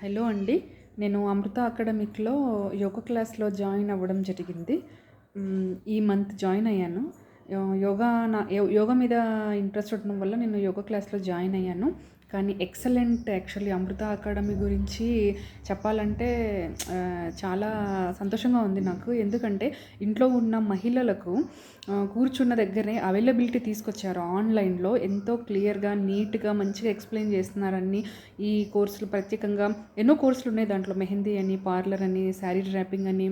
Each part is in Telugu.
హలో అండి. నేను అమృత అకాడమిక్‌లో యోగా క్లాస్‌లో జాయిన్ అవ్వడం జరిగింది. ఈ మంత్ జాయిన్ అయ్యాను. యోగా మీద ఇంట్రెస్ట్ ఉండడం వల్ల నేను యోగా క్లాస్‌లో జాయిన్ అయ్యాను. కానీ ఎక్సలెంట్ యాక్చువల్లీ అమృత అకాడమీ గురించి చెప్పాలంటే చాలా సంతోషంగా ఉంది నాకు. ఎందుకంటే ఇంట్లో ఉన్న మహిళలకు కూర్చున్న దగ్గరే అవైలబిలిటీ తీసుకొచ్చారు. ఆన్‌లైన్‌లో ఎంతో క్లియర్‌గా, నీట్‌గా, మంచిగా ఎక్స్‌ప్లెయిన్ చేస్తున్నారని ఈ కోర్సులు ప్రత్యేకంగా ఎన్నో కోర్సులు ఉన్నాయి దాంట్లో. మెహందీ అని, పార్లర్ అని, శారీ డ్రాపింగ్ అని,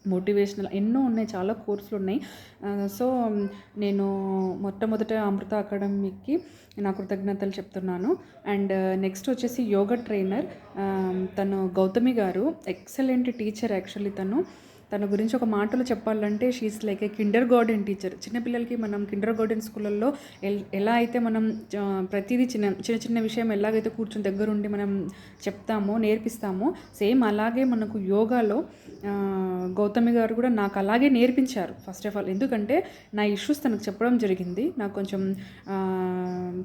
మోటివేషనల్ ఎన్నో ఉన్నాయి. చాలా కోర్సులు ఉన్నాయి. సో నేను మొట్టమొదట అమృత అకాడమీకి నా కృతజ్ఞతలు చెప్తున్నాను. అండ్ నెక్స్ట్ వచ్చేసి యోగా ట్రైనర్ తను గౌతమి గారు ఎక్సలెంట్ టీచర్. యాక్చువల్లీ తన గురించి ఒక మాటలో చెప్పాలంటే she is like A Kinder garden teacher. చిన్నపిల్లలకి మనం కిండర్ గార్డెన్ స్కూళ్ళల్లో ఎలా అయితే మనం ప్రతిదీ చిన్న విషయం ఎలాగైతే కూర్చొని దగ్గరుండి మనం చెప్తామో, నేర్పిస్తామో, సేమ్ అలాగే మనకు యోగాలో గౌతమి గారు కూడా నాకు అలాగే నేర్పించారు. ఫస్ట్ ఆఫ్ ఆల్ ఎందుకంటే నా ఇష్యూస్ తనకు చెప్పడం జరిగింది. నాకు కొంచెం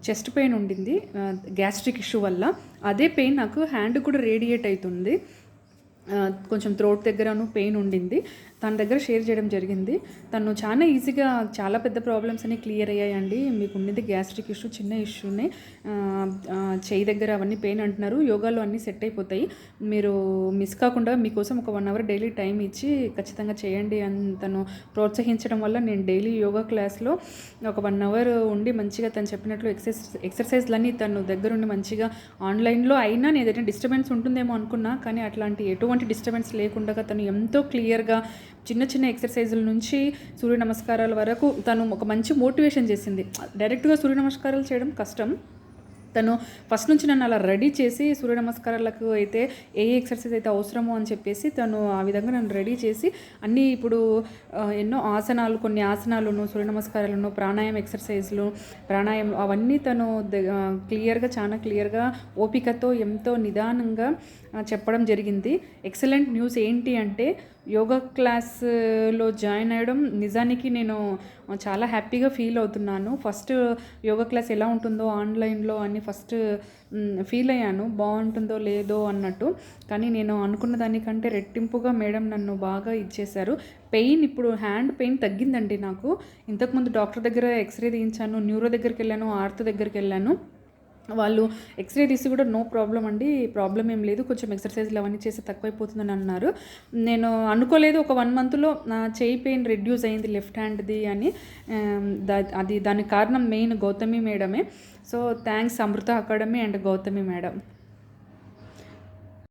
చెస్ట్ పెయిన్ ఉండింది గ్యాస్ట్రిక్ ఇష్యూ వల్ల. అదే పెయిన్ నాకు హ్యాండ్ కూడా రేడియేట్ అవుతుంది. కొంచెం థ్రోట్ దగ్గరను పెయిన్ ఉండింది. తన దగ్గర షేర్ చేయడం జరిగింది. తను చాలా ఈజీగా చాలా పెద్ద ప్రాబ్లమ్స్ అన్నీ క్లియర్ అయ్యాయండి. మీకు ఉన్నది గ్యాస్ట్రిక్ ఇష్యూ, చిన్న ఇష్యూనే. చేయి దగ్గర అవన్నీ పెయిన్ అంటున్నారు. యోగాలో అన్నీ సెట్ అయిపోతాయి. మీరు మిస్ కాకుండా మీకోసం ఒక 1 అవర్ డైలీ టైం ఇచ్చి ఖచ్చితంగా చేయండి అని తను ప్రోత్సహించడం వల్ల నేను డైలీ యోగా క్లాస్లో ఒక 1 అవర్ ఉండి మంచిగా తను చెప్పినట్లు ఎక్సర్సైజ్లన్నీ తను దగ్గరుండి మంచిగా ఆన్లైన్లో అయినా నేను ఏదైనా డిస్టర్బెన్స్ ఉంటుందేమో అనుకున్నా, కానీ అట్లాంటి ఎటువంటి డిస్టర్బెన్స్ లేకుండా తను ఎంతో క్లియర్గా చిన్న ఎక్సర్సైజుల నుంచి సూర్య నమస్కారాల వరకు తను ఒక మంచి మోటివేషన్ చేసింది. డైరెక్ట్గా సూర్య నమస్కారాలు చేయడం కష్టం. తను ఫస్ట్ నుంచి నన్ను అలా రెడీ చేసి సూర్య నమస్కారాలకు అయితే ఏ ఎక్సర్సైజ్ అయితే అవసరమో అని చెప్పేసి తను ఆ విధంగా నన్ను రెడీ చేసి అన్నీ ఇప్పుడు ఎన్నో ఆసనాలు, కొన్ని ఆసనాలను, సూర్య నమస్కారాలను, ప్రాణాయామం అవన్నీ తను క్లియర్గా, చాలా క్లియర్గా, ఓపికతో, ఎంతో నిదానంగా చెప్పడం జరిగింది. ఎక్సలెంట్ న్యూస్ ఏంటి అంటే యోగా క్లాస్లో జాయిన్ అయ్యడం నిజానికి నేను చాలా హ్యాపీగా ఫీల్ అవుతున్నాను. ఫస్ట్ యోగా క్లాస్ ఎలా ఉంటుందో ఆన్లైన్లో అని ఫస్ట్ ఫీల్ అయ్యాను, బాగుంటుందో లేదో అన్నట్టు. కానీ నేను అనుకున్న దానికంటే రెట్టింపుగా మేడం నన్ను బాగా ఇచ్చేశారు. పెయిన్ ఇప్పుడు హ్యాండ్ పెయిన్ తగ్గిందండి నాకు. ఇంతకుముందు డాక్టర్ దగ్గర ఎక్స్రే తీయించాను, న్యూరో దగ్గరికి వెళ్ళాను, ఆర్థో దగ్గరికి వెళ్ళాను. వాళ్ళు ఎక్స్రే తీసి కూడా నో ప్రాబ్లం అండి, ప్రాబ్లం ఏం లేదు, కొంచెం ఎక్సర్సైజ్లు అవన్నీ చేస్తే తక్కువైపోతుందని అన్నారు. నేను అనుకోలేదు ఒక 1 మంత్లో నా చేయి పెయిన్ రెడ్యూస్ అయింది లెఫ్ట్ హ్యాండ్ది అని. దానికి కారణం మెయిన్ గౌతమి మేడమే. So thanks Amrita academy and Gautami madam.